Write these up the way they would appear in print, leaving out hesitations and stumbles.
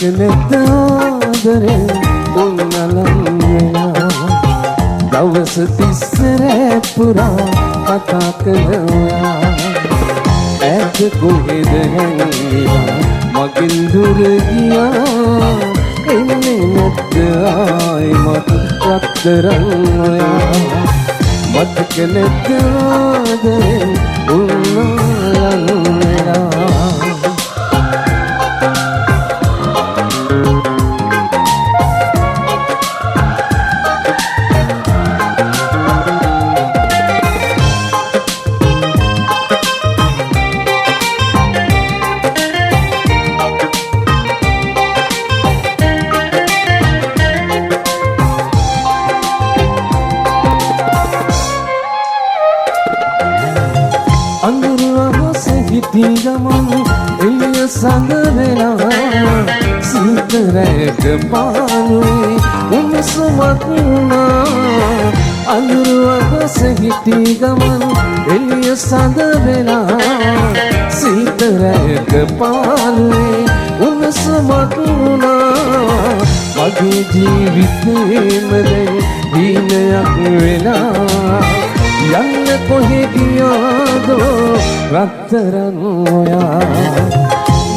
මතක නැත ආදරේ උන්නලම් වෙලා දවස් 30 පුරා කතා කළා ඈත කොහෙද හැංගිලා මගෙන් දුර ගියා එන්නේ නැද්ද ආයිමත් රත්තරන් ඔයා මතක නැත ආදරේ උන්නලම් වෙලා ගමන් එළිය සඳ වෙලා සීතරයක පානුයි උණුසුමක් වුණා අඳුරක සිටි ගමන් එළිය සඳ වෙලා සීතරයක පානුයි උණුසුමක් වුණා මගේ ජීවිතේම දැන් දීනයක් වෙලා යන්න කොහෙ ගියාදෝ රත්තරන් ඔයා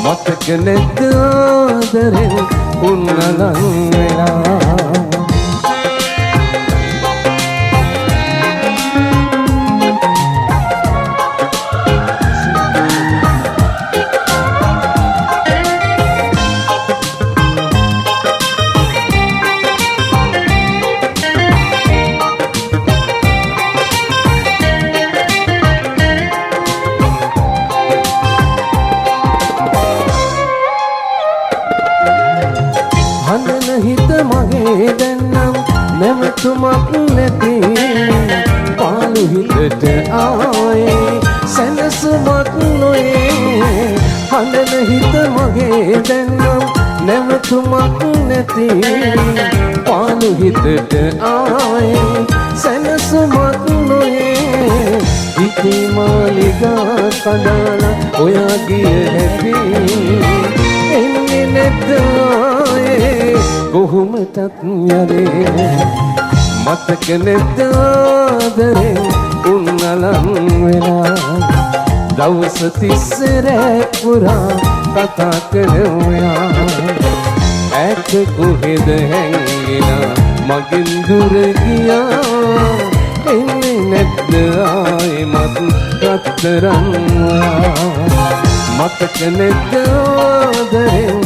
මතක නැත ආදරෙන් උන්නලම් වෙලා හිත මගේ දැන්නම් නැවතුමක් නැති පාළු හිතට ආයේ සැනසුමක් නොයේ හඬන හිත මගේ දැන්නම් නැවතුමක් නැති පාළු හිතට ආයේ සැනසුමක් නොයේ හිතේ මාලිගා කඩලා ඔයා ගිය හැටි එන්නේ නැද්ද කොහොමදත් යන්නේ මතක නැත ආදරේ උන්නලම් වෙලා දවස් 30 පුරා කතා කළා ඈත කොහෙද හැංගිලා මගෙන් දුර ගියා එන්නේ නැද්ද ආයිමත් රත්තරන් මතක නැත ආදරේ